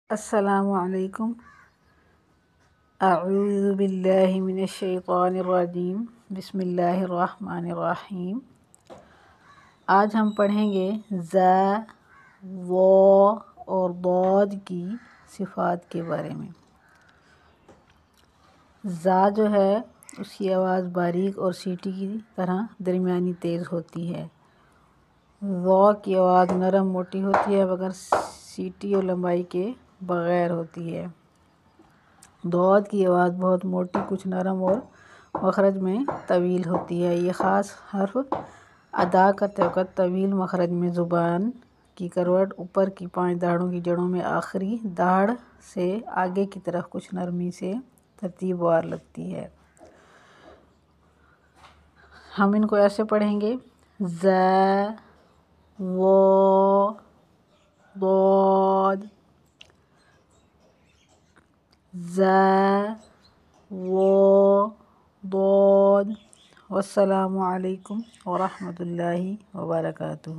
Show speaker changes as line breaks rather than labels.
السلام علیکم۔ اعوذ باللہ من الشیطان الرجیم، بسم اللہ الرحمن الرحیم۔ آج ہم پڑھیں گے ز، و اور ضاد کی صفات کے بارے میں۔ ز جو ہے اس کی آواز باریک اور سیٹی کی طرح درمیانی تیز ہوتی ہے۔ و کی آواز نرم موٹی ہوتی ہے مگر سیٹی اور لمبائی کے بغیر ہوتی ہے۔ ضاد کی آواز بہت موٹی، کچھ نرم اور مخرج میں طویل ہوتی ہے۔ یہ خاص حرف ادا کرتے وقت طویل مخرج میں زبان کی کروٹ اوپر کی 5 داڑھوں کی جڑوں میں آخری داڑھ سے آگے کی طرف کچھ نرمی سے ترتیب وار لگتی ہے۔ ہم ان کو ایسے پڑھیں گے: ز، و، ضاد، ز، و، ضاد۔ والسلام علیکم ورحمۃ اللہ وبرکاتہ۔